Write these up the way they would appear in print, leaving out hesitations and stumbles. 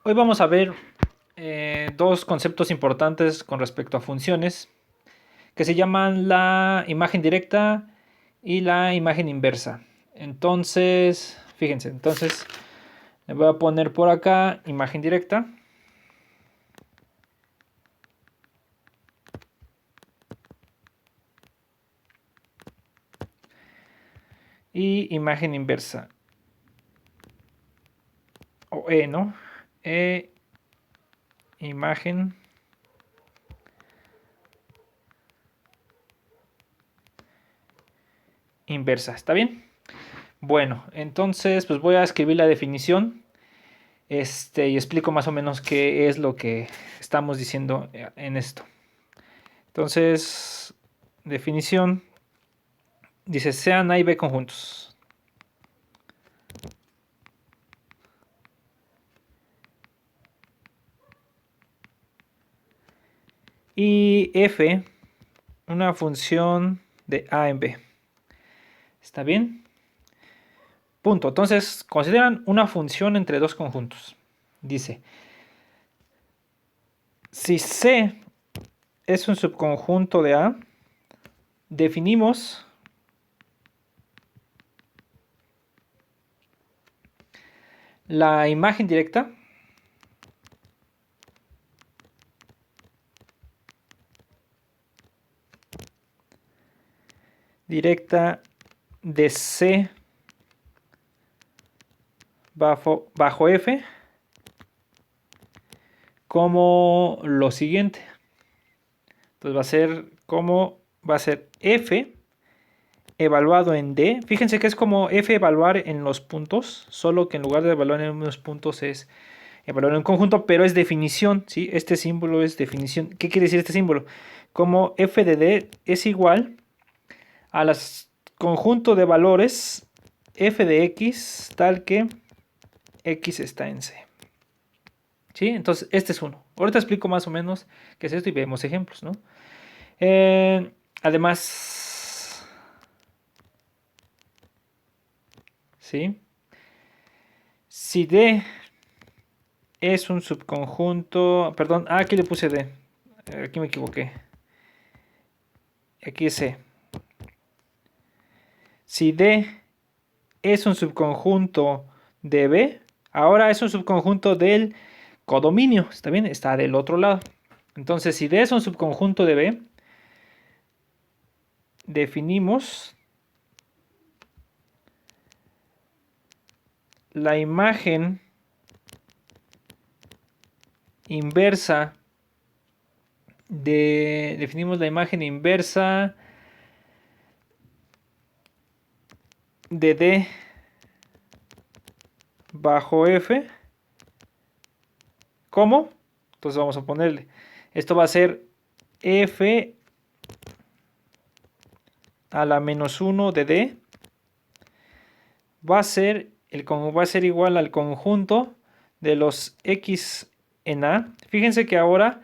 Hoy vamos a ver dos conceptos importantes con respecto a funciones que se llaman la imagen directa y la imagen inversa. Entonces, fíjense, le voy a poner por acá imagen directa y imagen inversa. O ¿no? Imagen inversa, ¿está bien? Bueno, entonces pues voy a escribir la definición y explico más o menos qué es lo que estamos diciendo en esto. Entonces, definición, dice sean A y B conjuntos. Y f, una función de A en B. ¿Está bien? Punto. Entonces, consideran una función entre dos conjuntos. Dice, si C es un subconjunto de A, definimos la imagen directa de C bajo F como lo siguiente. Entonces va a ser F evaluado en D. Fíjense que es como F evaluar en los puntos, solo que en lugar de evaluar en unos puntos es evaluar en conjunto, pero es definición, ¿sí? Este símbolo es definición. ¿Qué quiere decir este símbolo? Como F de D es igual a los conjunto de valores F de X tal que X está en C. ¿Sí? Entonces, este es uno. Ahorita explico más o menos qué es esto y vemos ejemplos, ¿no? Además, ¿sí? Si D es un subconjunto, perdón, aquí le puse D, aquí me equivoqué, aquí es C. Si D es un subconjunto de B, ahora es un subconjunto del codominio, ¿está bien? Está del otro lado. Entonces, si D es un subconjunto de B, definimos la imagen inversa definimos la imagen inversa de D bajo F. ¿Cómo? Entonces vamos a ponerle. Esto va a ser F a la menos 1 de D. Va a ser igual al conjunto de los X en A. Fíjense que ahora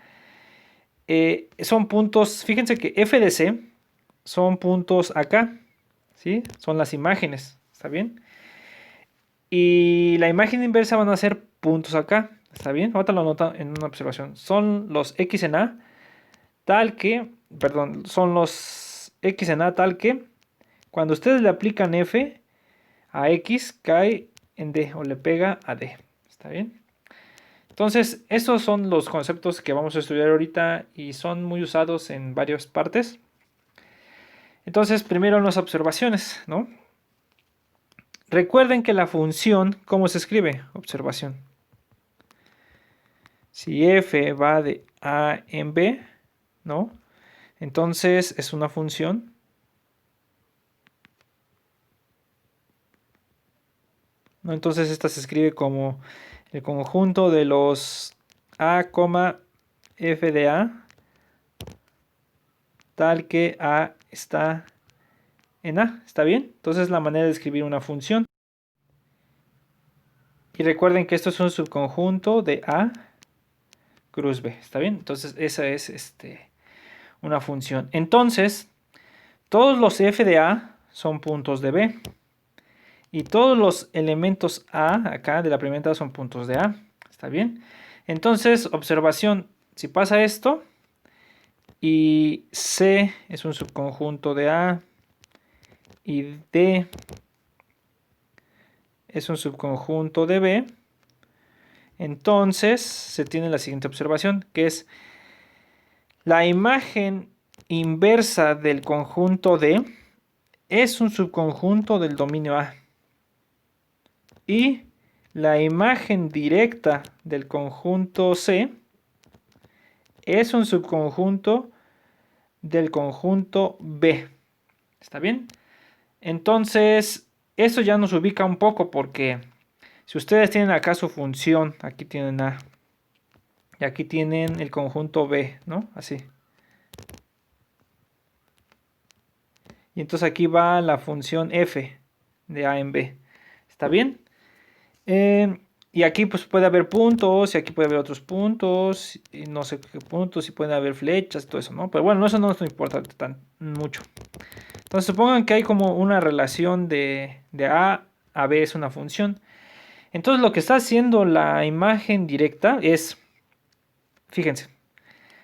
son puntos. Fíjense que F de C son puntos acá. ¿Sí? Son las imágenes. ¿Está bien? Y la imagen inversa van a ser puntos acá. ¿Está bien? Ahorita lo nota en una observación. Son los X en A tal que, perdón, son los X en A tal que cuando ustedes le aplican F a X cae en D o le pega a D. ¿Está bien? Entonces, estos son los conceptos que vamos a estudiar ahorita y son muy usados en varias partes. Entonces, primero las observaciones, ¿no? Recuerden que la función, ¿cómo se escribe? Observación. Si f va de A en B, ¿no? Entonces es una función. ¿No? Entonces esta se escribe como el conjunto de los A, f de A, tal que A está en A. ¿Está bien? Entonces es la manera de escribir una función. Y recuerden que esto es un subconjunto de A cruz B. ¿Está bien? Entonces esa es una función. Entonces, todos los f de A son puntos de B. Y todos los elementos A acá de la primera entrada son puntos de A. ¿Está bien? Entonces, observación, si pasa esto y C es un subconjunto de A y D es un subconjunto de B, entonces se tiene la siguiente observación, que es la imagen inversa del conjunto D es un subconjunto del dominio A. Y la imagen directa del conjunto C es un subconjunto del conjunto B. ¿Está bien? Entonces, eso ya nos ubica un poco porque si ustedes tienen acá su función, aquí tienen A. Y aquí tienen el conjunto B, ¿no? Así. Y entonces aquí va la función f de A en B. ¿Está bien? Y aquí pues puede haber puntos, y aquí puede haber otros puntos, y no sé qué puntos, y pueden haber flechas, y todo eso, ¿no? Pero bueno, eso no nos importa tan mucho. Entonces supongan que hay como una relación de A a B es una función. Entonces lo que está haciendo la imagen directa es, fíjense,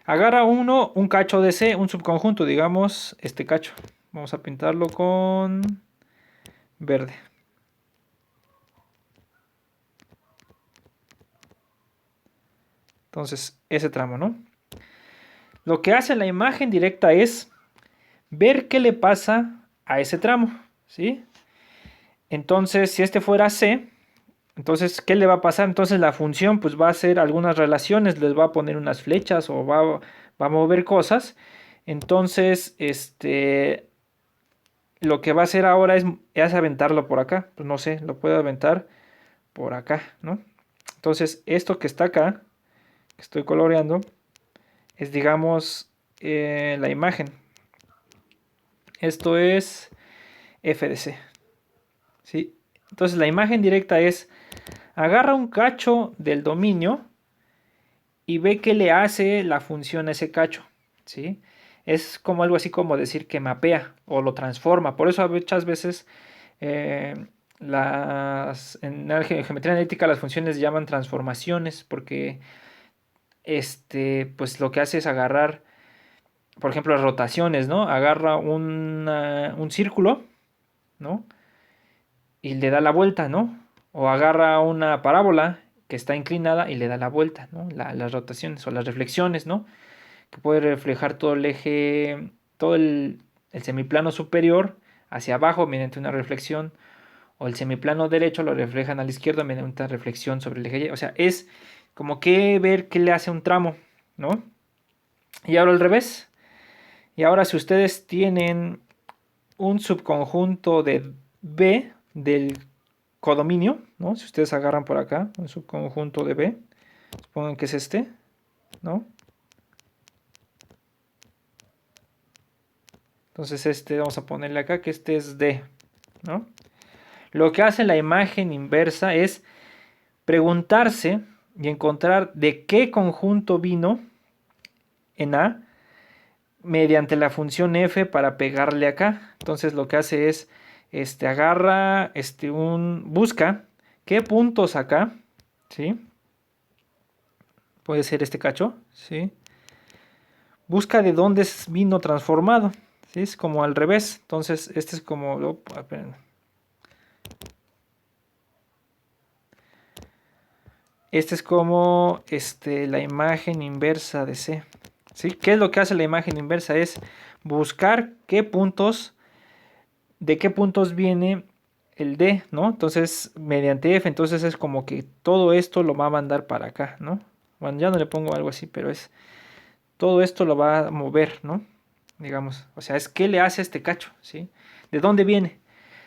agarra un cacho de C, un subconjunto, digamos, este cacho. Vamos a pintarlo con verde. Entonces, ese tramo, ¿no? Lo que hace la imagen directa es ver qué le pasa a ese tramo, ¿sí? Entonces, si este fuera C, entonces, ¿qué le va a pasar? Entonces la función pues va a hacer algunas relaciones, les va a poner unas flechas o va a mover cosas. Entonces, lo que va a hacer ahora es aventarlo por acá. Pues no sé, lo puedo aventar por acá, ¿no? Entonces, esto que está acá, que estoy coloreando, es digamos la imagen. Esto es f de c, ¿sí? Entonces la imagen directa es, agarra un cacho del dominio y ve qué le hace la función a ese cacho, ¿sí? Es como algo así como decir que mapea o lo transforma. Por eso muchas veces en la geometría analítica las funciones se llaman transformaciones, porque pues lo que hace es agarrar, por ejemplo, las rotaciones, ¿no? Agarra un círculo, ¿no? Y le da la vuelta, ¿no? O agarra una parábola que está inclinada y le da la vuelta, ¿no? Las rotaciones o las reflexiones, ¿no? Que puede reflejar todo el eje, todo el semiplano superior hacia abajo mediante una reflexión, o el semiplano derecho lo reflejan a la izquierda mediante una reflexión sobre el eje Y. O sea, es como que ver qué le hace un tramo, ¿no? Y ahora al revés. Y ahora si ustedes tienen un subconjunto de B del codominio, ¿no? Si ustedes agarran por acá un subconjunto de B, supongan que es este, ¿no? Entonces vamos a ponerle acá que este es D, ¿no? Lo que hace la imagen inversa es preguntarse y encontrar de qué conjunto vino en A mediante la función f para pegarle acá. Entonces lo que hace es agarra busca qué puntos acá, ¿sí? Puede ser este cacho, ¿sí? Busca de dónde vino transformado, ¿sí? Es como al revés. Entonces este es como este es como la imagen inversa de C, ¿sí? ¿Qué es lo que hace la imagen inversa? Es buscar de qué puntos viene el D, ¿no? Entonces, mediante F, entonces es como que todo esto lo va a mandar para acá, ¿no? Bueno, ya no le pongo algo así, pero es todo esto lo va a mover, ¿no? Digamos, o sea, es qué le hace este cacho, ¿sí? ¿De dónde viene?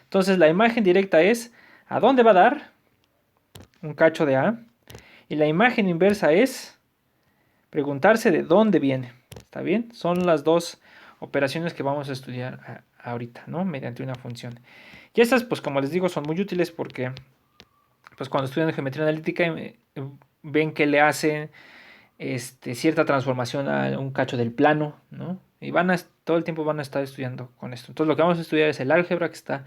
Entonces, la imagen directa es a dónde va a dar un cacho de A, y la imagen inversa es preguntarse de dónde viene, ¿está bien? Son las dos operaciones que vamos a estudiar ahorita, ¿no? Mediante una función. Y estas, pues como les digo, son muy útiles porque pues cuando estudian geometría analítica ven que le hacen cierta transformación a un cacho del plano, ¿no? Y todo el tiempo van a estar estudiando con esto. Entonces lo que vamos a estudiar es el álgebra que está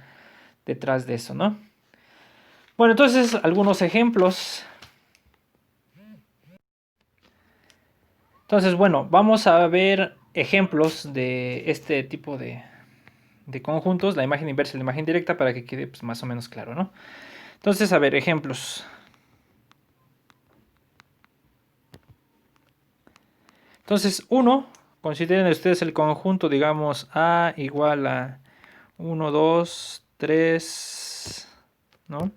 detrás de eso, ¿no? Bueno, entonces algunos ejemplos. Entonces, bueno, vamos a ver ejemplos de este tipo de conjuntos, la imagen inversa y la imagen directa, para que quede pues, más o menos claro, ¿no? Entonces, a ver, ejemplos. Entonces, 1, consideren ustedes el conjunto, digamos, A igual a 1, 2, 3, ¿no?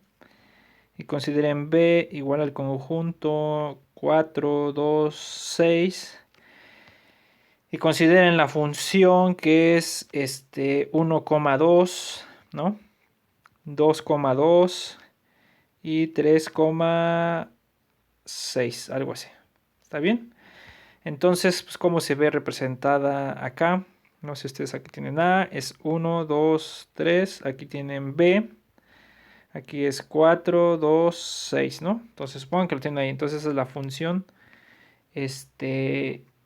Y consideren B igual al conjunto 4, 2, 6. Y consideren la función que es 1,2, ¿no? 2,2 y 3,6, algo así. ¿Está bien? Entonces, pues, ¿cómo se ve representada acá? No sé, ustedes aquí tienen A, es 1, 2, 3. Aquí tienen B. Aquí es 4, 2, 6, ¿no? Entonces, supongan que lo tienen ahí. Entonces, esa es la función.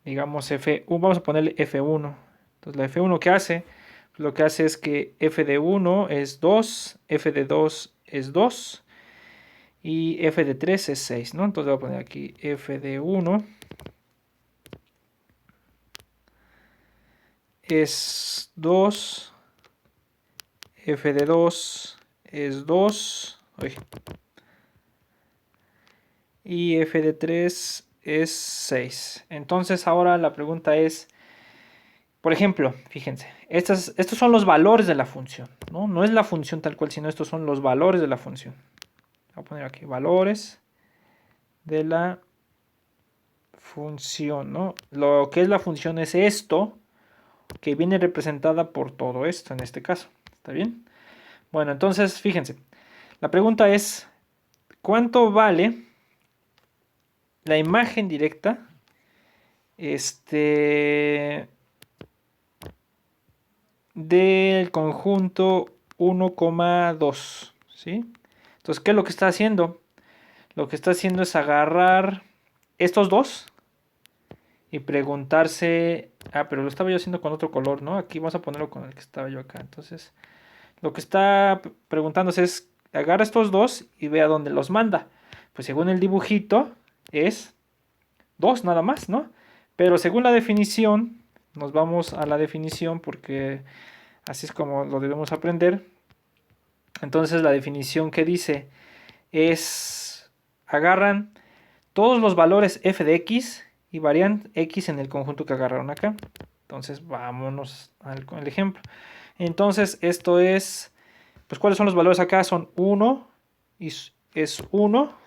Digamos, vamos a ponerle F1. Entonces, la F1, ¿qué hace? Pues lo que hace es que F de 1 es 2, F de 2 es 2 y F de 3 es 6, ¿no? Entonces, voy a poner aquí F de 1 es 2, F de 2 es 2, y F de 3 es 6. Entonces ahora la pregunta es, por ejemplo, fíjense, estos son los valores de la función, ¿no? No es la función tal cual, sino estos son los valores de la función. Voy a poner aquí valores de la función, ¿no? Lo que es la función es esto, que viene representada por todo esto en este caso. ¿Está bien? Bueno, entonces fíjense, la pregunta es, ¿cuánto vale la imagen directa del conjunto 1,2? ¿Sí? Entonces, ¿qué es lo que está haciendo? Lo que está haciendo es agarrar estos dos y preguntarse, pero lo estaba yo haciendo con otro color, ¿no? Aquí vamos a ponerlo con el que estaba yo acá. Entonces, lo que está preguntándose es, agarra estos dos y ve a dónde los manda. Pues según el dibujito es 2 nada más, ¿no? Pero según la definición, nos vamos a la definición porque así es como lo debemos aprender. Entonces la definición que dice es, agarran todos los valores f de x y varían x en el conjunto que agarraron acá. Entonces vámonos al ejemplo. Entonces esto es, pues ¿cuáles son los valores acá? Son 1 y es 1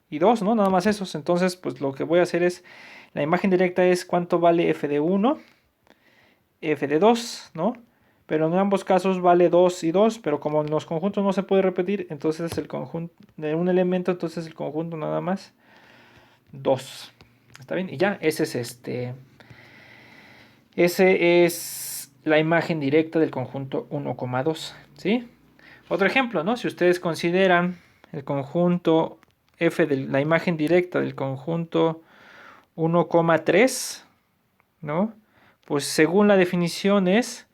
y 2, ¿no? Nada más esos. Entonces pues lo que voy a hacer es, la imagen directa es cuánto vale f de 1, f de 2, ¿no? Pero en ambos casos vale 2 y 2, pero como en los conjuntos no se puede repetir, entonces el conjunto de un elemento, entonces el conjunto nada más 2. ¿Está bien? Y ya, ese es la imagen directa del conjunto 1,2, ¿sí? Otro ejemplo, ¿no? Si ustedes consideran el conjunto f de la imagen directa del conjunto 1,3, ¿no? Pues según la definición es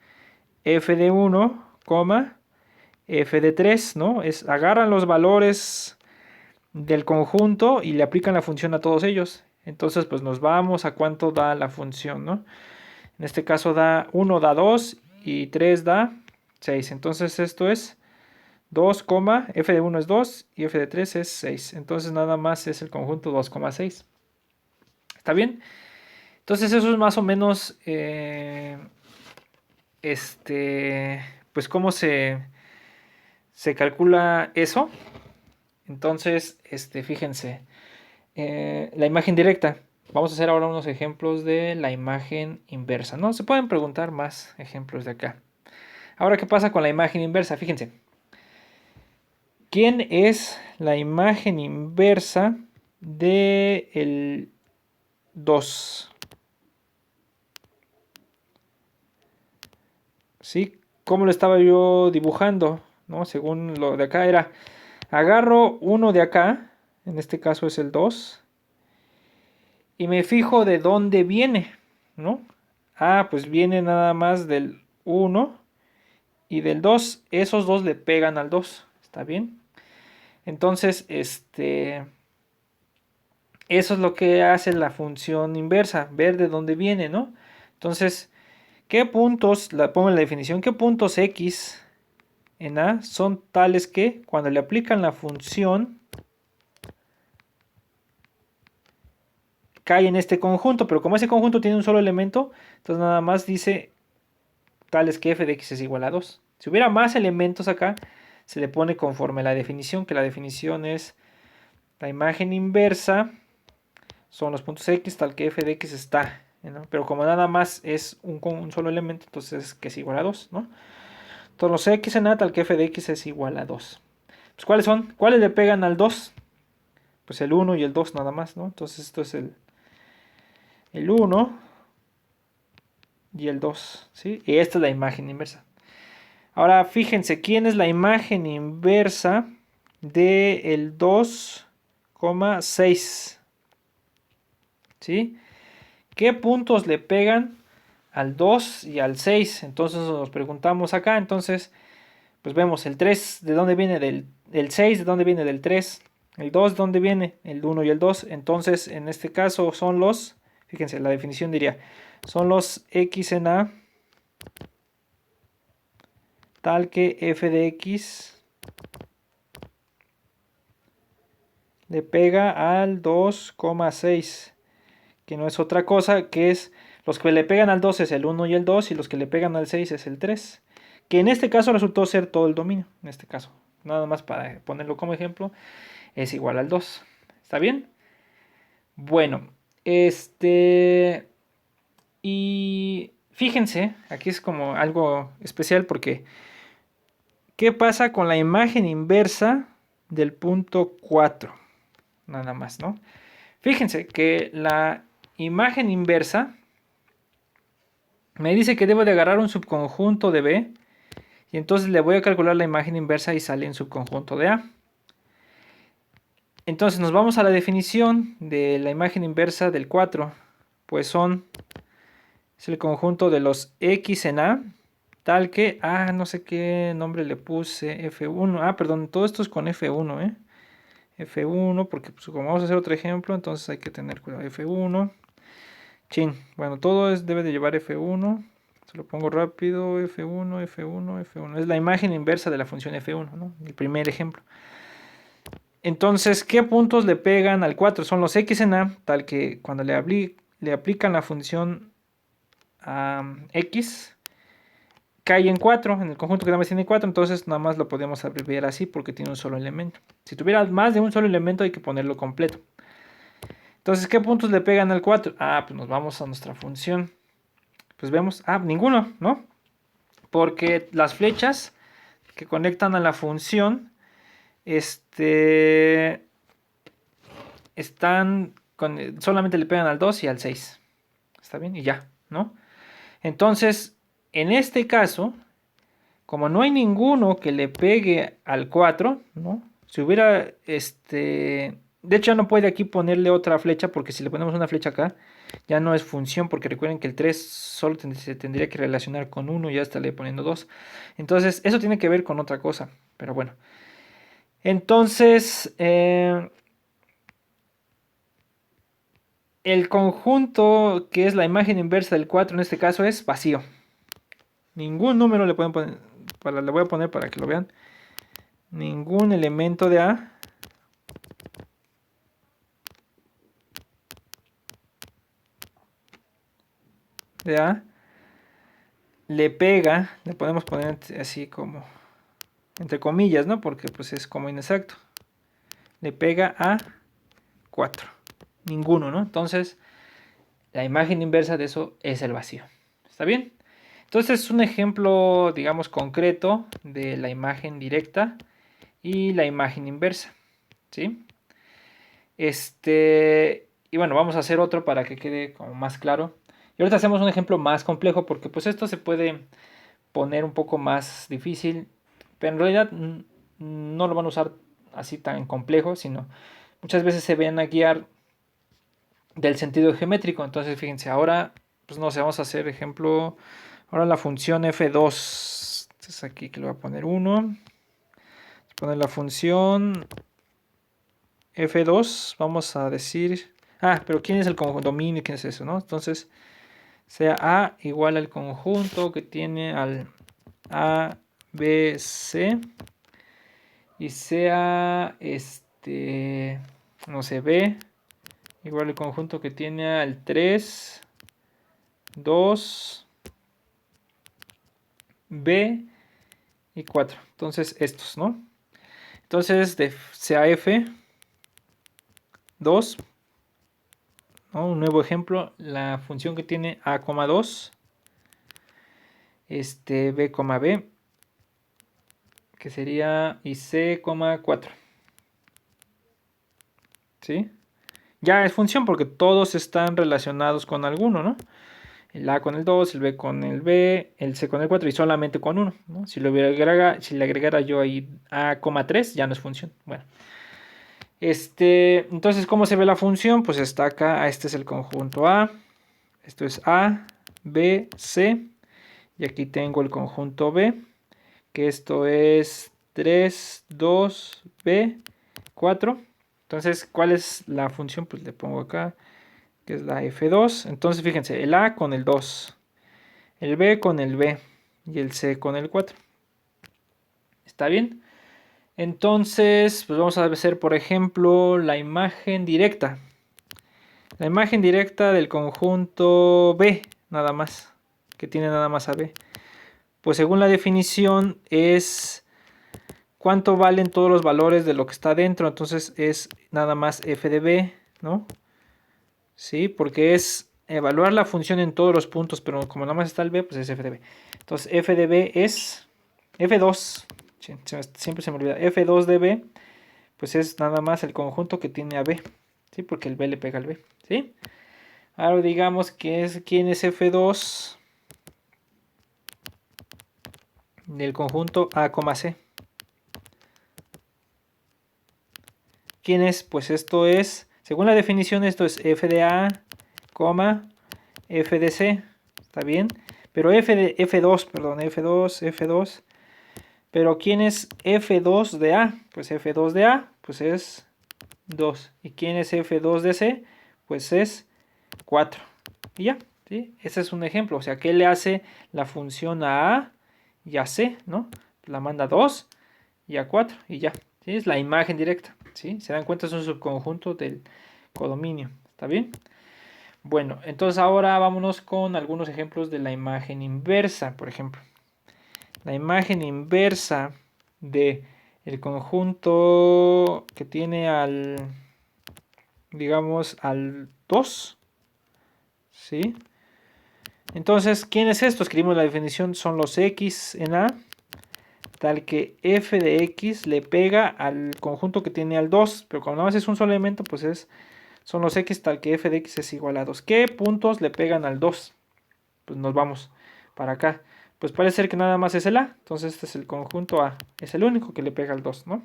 f de 1, f de 3, ¿no? Agarran los valores del conjunto y le aplican la función a todos ellos. Entonces, pues nos vamos a cuánto da la función, ¿no? En este caso 1 da 2 y 3 da 6. Entonces esto es 2, f de 1 es 2 y f de 3 es 6. Entonces nada más es el conjunto 2,6. ¿Está bien? Entonces eso es más o menos pues cómo se calcula eso. Entonces, fíjense, la imagen directa. Vamos a hacer ahora unos ejemplos de la imagen inversa, ¿no? Se pueden preguntar más ejemplos de acá. Ahora, ¿qué pasa con la imagen inversa? Fíjense. ¿Quién es la imagen inversa del 2? ¿Sí? ¿Cómo lo estaba yo dibujando? ¿No? Según lo de acá era, agarro uno de acá, en este caso es el 2, y me fijo de dónde viene, ¿no? Pues viene nada más del 1 y del 2. Esos dos le pegan al 2, ¿está bien? Entonces, eso es lo que hace la función inversa, ver de dónde viene, ¿no? Entonces, ¿qué puntos, la pongo en la definición, qué puntos x en A son tales que cuando le aplican la función cae en este conjunto, pero como ese conjunto tiene un solo elemento, entonces nada más dice tales que f de x es igual a 2. Si hubiera más elementos acá, se le pone conforme la definición, que la definición es la imagen inversa, son los puntos x tal que f de x está, ¿no? Pero como nada más es un solo elemento, entonces que es igual a 2, ¿no? Entonces los x en A tal que f de x es igual a 2. Pues, ¿cuáles son? ¿Cuáles le pegan al 2? Pues el 1 y el 2 nada más, ¿no? Entonces esto es el 1 y el 2, ¿sí? Y esta es la imagen inversa. Ahora fíjense, ¿quién es la imagen inversa del 2,6? ¿Sí? ¿Qué puntos le pegan al 2 y al 6? Entonces nos preguntamos acá, entonces, pues vemos el 3, ¿de dónde viene? El 6, ¿de dónde viene? Del 3. El 2, ¿de dónde viene? El 1 y el 2. Entonces, en este caso son los, fíjense, la definición diría, son los x en A tal que f de x le pega al 2,6, que no es otra cosa, que es los que le pegan al 2 es el 1 y el 2 y los que le pegan al 6 es el 3, que en este caso resultó ser todo el dominio, en este caso, nada más para ponerlo como ejemplo, es igual al 2. ¿Está bien? Bueno, y fíjense, aquí es como algo especial porque ¿qué pasa con la imagen inversa del punto 4? Nada más, ¿no? Fíjense que la imagen inversa me dice que debo de agarrar un subconjunto de B y entonces le voy a calcular la imagen inversa y sale en subconjunto de A. Entonces nos vamos a la definición de la imagen inversa del 4. Pues es el conjunto de los x en A, tal que, no sé qué nombre le puse, F1. Perdón, todo esto es con F1, F1, porque pues, como vamos a hacer otro ejemplo, entonces hay que tener cuidado. F1. Chin, bueno, todo debe de llevar F1. Se lo pongo rápido, F1, F1, F1. Es la imagen inversa de la función F1, ¿no? El primer ejemplo. Entonces, ¿qué puntos le pegan al 4? Son los x en A, tal que cuando le aplican la función x, cae en 4, en el conjunto que nada más tiene 4, entonces nada más lo podemos abreviar así porque tiene un solo elemento. Si tuviera más de un solo elemento hay que ponerlo completo. Entonces, ¿qué puntos le pegan al 4? Pues nos vamos a nuestra función. Pues vemos, ninguno, ¿no? Porque las flechas que conectan a la función, solamente le pegan al 2 y al 6. ¿Está bien? Y ya, ¿no? Entonces, en este caso, como no hay ninguno que le pegue al 4, ¿no? Si hubiera, de hecho no puede aquí ponerle otra flecha porque si le ponemos una flecha acá, ya no es función porque recuerden que el 3 solo se tendría que relacionar con 1 y ya está le poniendo 2. Entonces, eso tiene que ver con otra cosa, pero bueno. Entonces, el conjunto que es la imagen inversa del 4 en este caso es vacío. Ningún número le pueden poner, le voy a poner para que lo vean. Ningún elemento de A le pega, le podemos poner así como entre comillas, ¿no? Porque pues es como inexacto. Le pega a 4. Ninguno, ¿no? Entonces, la imagen inversa de eso es el vacío. ¿Está bien? Entonces es un ejemplo, digamos, concreto de la imagen directa y la imagen inversa. ¿Sí? Y bueno, vamos a hacer otro para que quede como más claro. Y ahorita hacemos un ejemplo más complejo porque pues esto se puede poner un poco más difícil, pero en realidad no lo van a usar así tan complejo, sino muchas veces se ven a guiar del sentido geométrico. Entonces fíjense, ahora pues no sé, vamos a hacer ejemplo, ahora la función f2, entonces aquí que le voy a poner 1, voy a poner la función f2, vamos a decir pero ¿quién es el dominio? ¿Quién es eso, no? Entonces, sea A igual al conjunto que tiene al A, B, C. Y sea, no sé, B igual al conjunto que tiene al 3, 2, B y 4. Entonces, estos, ¿no? Entonces, sea F, 2, ¿no? Un nuevo ejemplo, la función que tiene A, 2, B, B, que sería y C, 4. ¿Sí? Ya es función porque todos están relacionados con alguno, ¿no? El A con el 2, el B con el B, el C con el 4 y solamente con 1, ¿no? Si le agregara yo ahí A, 3, ya no es función. Bueno. Entonces, ¿cómo se ve la función? Pues está acá, este es el conjunto A, esto es A, B, C, y aquí tengo el conjunto B, que esto es 3, 2, B, 4. Entonces, ¿cuál es la función? Pues le pongo acá, que es la F2. Entonces, fíjense, el A con el 2, el B con el B y el C con el 4. ¿Está bien? Entonces, pues vamos a hacer, por ejemplo, la imagen directa. La imagen directa del conjunto B, nada más, que tiene nada más a B. Pues según la definición es cuánto valen todos los valores de lo que está dentro. Entonces es nada más f de b, ¿no? Sí, porque es evaluar la función en todos los puntos, pero como nada más está el b, pues es f de b. Entonces f de b es f2, siempre se me olvida, f2 de b, pues es nada más el conjunto que tiene a b, ¿sí? Porque el b le pega al b, ¿sí? Ahora digamos que quién es f2 del conjunto a, c. ¿Quién es? Pues esto es, según la definición, esto es f de a, f de c. ¿Está bien? Pero f2, perdón, f2. Pero ¿quién es f2 de a? Pues f2 de a, pues es 2. ¿Y quién es f2 de c? Pues es 4. Y ya, ¿sí? Ese es un ejemplo. O sea, ¿qué le hace la función a y a c, ¿no? La manda a 2 y a 4 y ya. ¿Sí? Es la imagen directa. ¿Sí? Se dan cuenta, es un subconjunto del codominio. ¿Está bien? Bueno, entonces ahora vámonos con algunos ejemplos de la imagen inversa, por ejemplo. La imagen inversa de el conjunto que tiene al, digamos, al 2. ¿Sí? Entonces, ¿quién es esto? Escribimos la definición, son los x en A, tal que f de x le pega al conjunto que tiene al 2, pero como nada más es un solo elemento, pues son los x tal que f de x es igual a 2. ¿Qué puntos le pegan al 2? Pues nos vamos para acá. Pues parece ser que nada más es el A, entonces este es el conjunto A, es el único que le pega al 2, ¿no?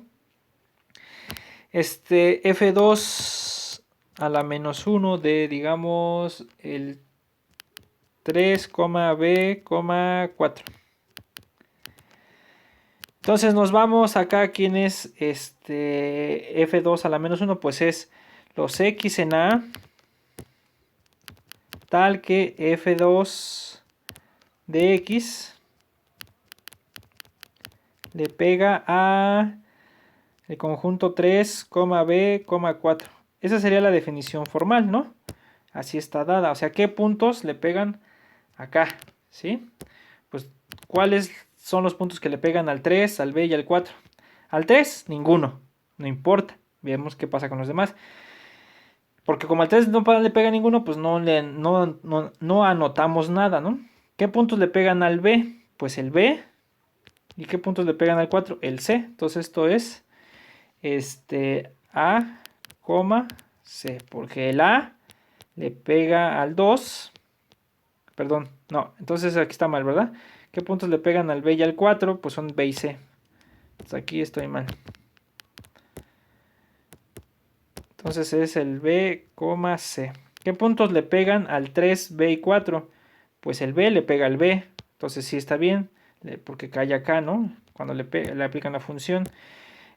F2 a la menos 1 de, digamos, el 3, B, 4. Entonces nos vamos acá, ¿quién es F2 a la menos 1? Pues es los X en A, tal que F2 de X le pega a el conjunto 3, B, 4. Esa sería la definición formal, ¿no? Así está dada. O sea, ¿qué puntos le pegan acá? ¿Sí? Pues, ¿cuáles son los puntos que le pegan al 3, al B y al 4? Al 3, ninguno. No importa. Veamos qué pasa con los demás. Porque como al 3 no le pega ninguno, pues no anotamos nada, ¿no? ¿Qué puntos le pegan al B? Pues el B. ¿Y qué puntos le pegan al 4? El C. Entonces esto es A, C. Porque el A le pega al 2. Perdón, no. Entonces aquí está mal, ¿verdad? ¿Qué puntos le pegan al B y al 4? Pues son B y C. Entonces aquí estoy mal. Entonces es el B, C. ¿Qué puntos le pegan al 3, B y 4? Pues el B le pega al B. Entonces sí está bien, porque cae acá, ¿no? Cuando le aplican la función.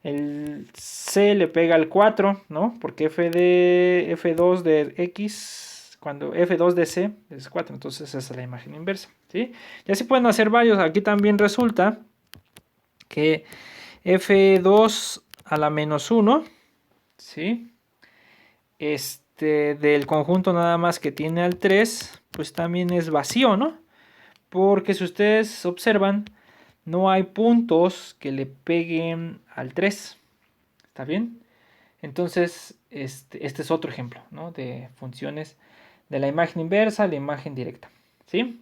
El C le pega al 4, ¿no? Porque F2 de X, cuando F2 de C es 4, entonces esa es la imagen inversa, ¿sí? Y así pueden hacer varios. Aquí también resulta que F2 a la menos 1, ¿sí? Del conjunto nada más que tiene al 3, pues también es vacío, ¿no? Porque si ustedes observan, no hay puntos que le peguen al 3. ¿Está bien? Entonces, este es otro ejemplo, ¿no? De funciones de la imagen inversa a la imagen directa, ¿sí?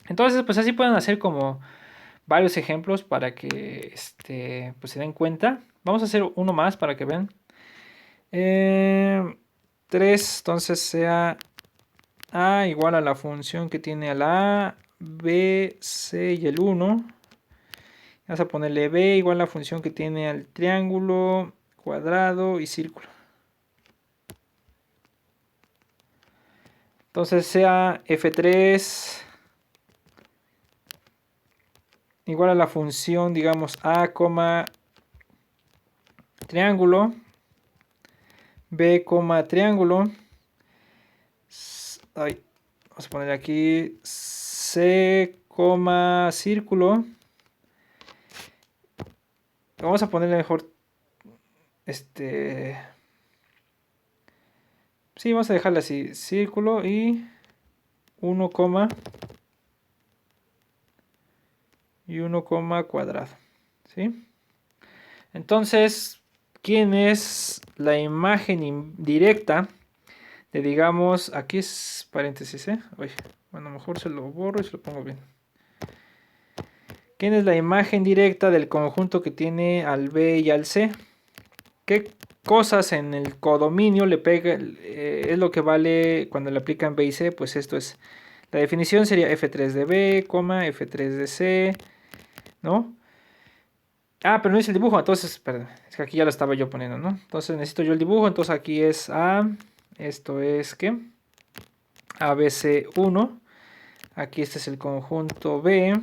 Entonces, pues así pueden hacer como varios ejemplos para que pues se den cuenta. Vamos a hacer uno más para que vean. 3, entonces sea A igual a la función que tiene a la A, B, C y el 1. Vamos a ponerle B igual a la función que tiene al triángulo, cuadrado y círculo. Entonces sea F3 igual a la función, digamos, A, triángulo, B, triángulo. Ay, vamos a poner aquí C, círculo. Vamos a ponerle mejor sí, vamos a dejarle así, círculo y 1, y 1, cuadrado, ¿sí? Entonces, ¿quién es la imagen indirecta de, digamos, aquí es paréntesis, Oye, bueno, mejor se lo borro y se lo pongo bien. ¿Quién es la imagen directa del conjunto que tiene al B y al C? ¿Qué cosas en el codominio le pega? Es lo que vale cuando le aplican B y C, pues esto es. La definición sería F3 de B, F3 de C, ¿no? Ah, pero no es el dibujo, entonces, perdón, es que aquí ya lo estaba yo poniendo, ¿no? Entonces necesito yo el dibujo, entonces aquí es A, esto es, ¿qué? ABC1, aquí este es el conjunto B,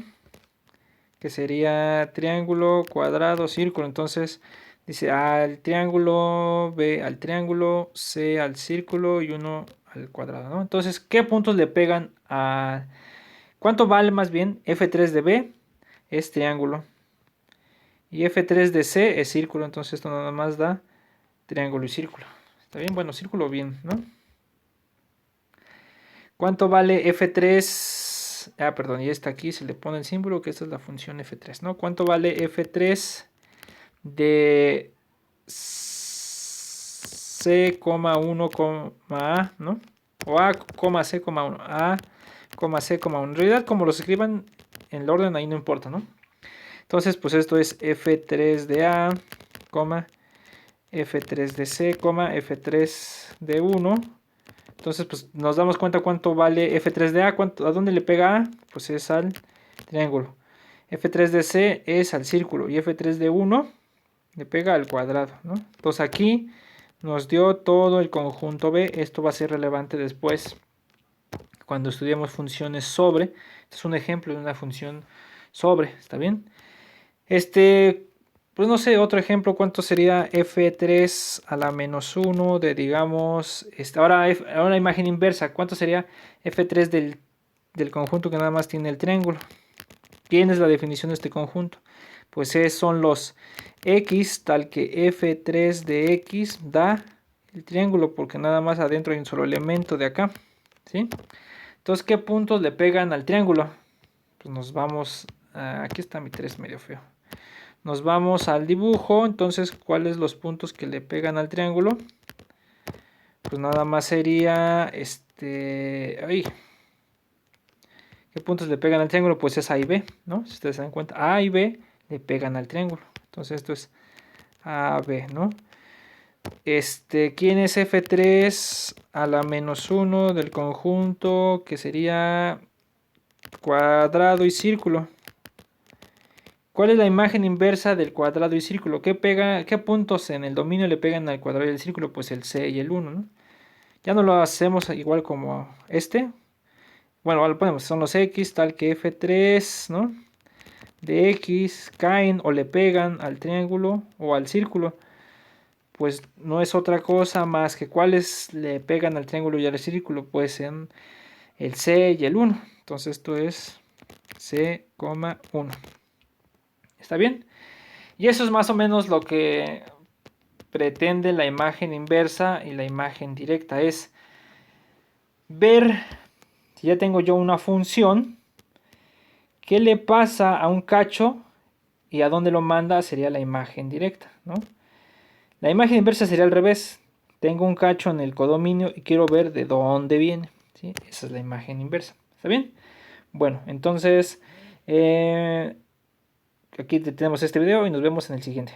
que sería triángulo, cuadrado, círculo, entonces dice A al triángulo, B al triángulo, C al círculo y 1 al cuadrado, ¿no? Entonces, ¿qué puntos le pegan a... ¿Cuánto vale más bien? F3 de B es triángulo. Y F3 de C es círculo, entonces esto nada más da triángulo y círculo. ¿Está bien? Bueno, círculo bien, ¿no? ¿Cuánto vale F3? Ah, perdón, y esta aquí se le pone el símbolo, que esta es la función F3, ¿no? ¿Cuánto vale F3 de C, 1, A, ¿no? O A, C, 1. A, C, 1. En realidad, como los escriban en el orden, ahí no importa, ¿no? Entonces, pues esto es F3 de A, F3 de C, F3 de 1. Entonces, pues nos damos cuenta cuánto vale F3 de A. ¿A dónde le pega A? Pues es al triángulo. F3 de C es al círculo. Y F3 de 1 le pega al cuadrado, ¿no? Entonces aquí nos dio todo el conjunto B. Esto va a ser relevante después cuando estudiemos funciones sobre. Este es un ejemplo de una función sobre, ¿está bien? Pues no sé, otro ejemplo, ¿cuánto sería F3 a la menos 1 de, digamos, ahora imagen inversa, ¿cuánto sería F3 del conjunto que nada más tiene el triángulo? ¿Quién es la definición de este conjunto? Pues son los X, tal que F3 de X da el triángulo, porque nada más adentro hay un solo elemento de acá, ¿sí? Entonces, ¿qué puntos le pegan al triángulo? Pues nos vamos, aquí está mi 3 medio feo. Nos vamos al dibujo, entonces, ¿cuáles los puntos que le pegan al triángulo? Pues nada más sería, ¿qué puntos le pegan al triángulo? Pues es A y B, ¿no? Si ustedes se dan cuenta, A y B le pegan al triángulo. Entonces esto es AB, ¿no? ¿Quién es F3 a la menos 1 del conjunto? Que sería cuadrado y círculo. ¿Cuál es la imagen inversa del cuadrado y círculo? ¿Qué puntos en el dominio le pegan al cuadrado y al círculo? Pues el C y el 1, ¿no? Ya no lo hacemos igual como este. Bueno, lo ponemos, son los X, tal que F3, ¿no? de X caen o le pegan al triángulo o al círculo, pues no es otra cosa más que cuáles le pegan al triángulo y al círculo, pues en el C y el 1. Entonces esto es C, 1. ¿Está bien? Y eso es más o menos lo que pretende la imagen inversa y la imagen directa. Es ver, si ya tengo yo una función, qué le pasa a un cacho y a dónde lo manda sería la imagen directa, ¿no? La imagen inversa sería al revés. Tengo un cacho en el codominio y quiero ver de dónde viene, ¿sí? Esa es la imagen inversa. ¿Está bien? Bueno, entonces aquí tenemos este video y nos vemos en el siguiente.